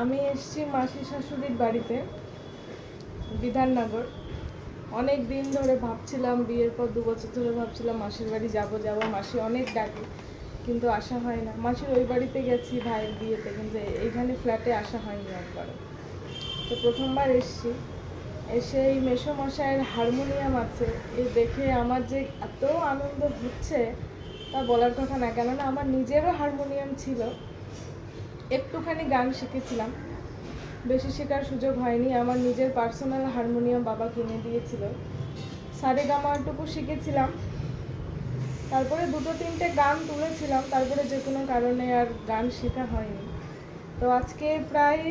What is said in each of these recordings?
আমি এসেছি মাসি শাশুড়ির বাড়িতে, বিধাননগর। অনেক দিন ধরে ভাবছিলাম, বিয়ের পর 2 বছর ধরে ভাবছিলাম মাসির বাড়ি যাব, মাসি অনেক ডাকে কিন্তু আসা হয় না। মাসির ওই বাড়িতে গেছি ভাইয়ের বিয়েতে, কিন্তু এইখানে ফ্ল্যাটে আসা হয়নি একবারও। তো প্রথমবার এসেছি। এসে এই মেসোমশাইয়ের হারমোনিয়াম আছে, এই দেখে আমার যে এত আনন্দ হচ্ছে তা বলার কথা না। কেননা আমার নিজেরও হারমোনিয়াম ছিল, একটুখানি গান শিখেছিলাম, বেশি শেখার সুযোগ হয়নি। আমার নিজের পার্সোনাল হারমোনিয়াম বাবা কিনে দিয়েছিল, সারেগামাটুকু শিখেছিলাম। তারপরে 2-3টে গান তুলেছিলাম, তারপরে যে কোনো কারণে আর গান শেখা হয়নি। তো আজকে প্রায়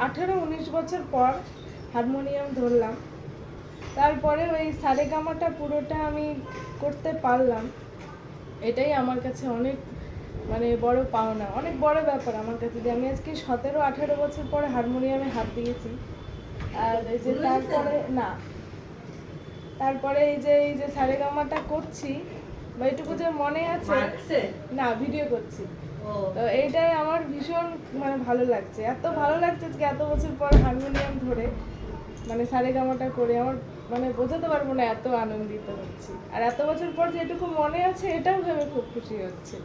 18-19 বছর পর হারমোনিয়াম ধরলাম। তারপরে ওই সারেগামাটা পুরোটা আমি করতে পারলাম, এটাই আমার কাছে অনেক বড় পাওনা, অনেক বড় ব্যাপার আমার কাছে যে আমি আজকে 17-18 বছর পরে হারমোনিয়ামে হাত দিয়েছি। আর এই যে তারপরে এই যে সারেগামাটা করছি, বা এটুকু যে মনে আছে না, ভিডিও করছি। তো এইটাই আমার ভীষণ ভালো লাগছে, এত ভালো লাগছে যে এত বছর পর হারমোনিয়াম ধরে সারেগামাটা করে আমার বোঝাতে পারবো না, এত আনন্দিত হচ্ছি। আর এত বছর পর যেটুকু মনে আছে এটাও ভেবে খুব খুশি হচ্ছে।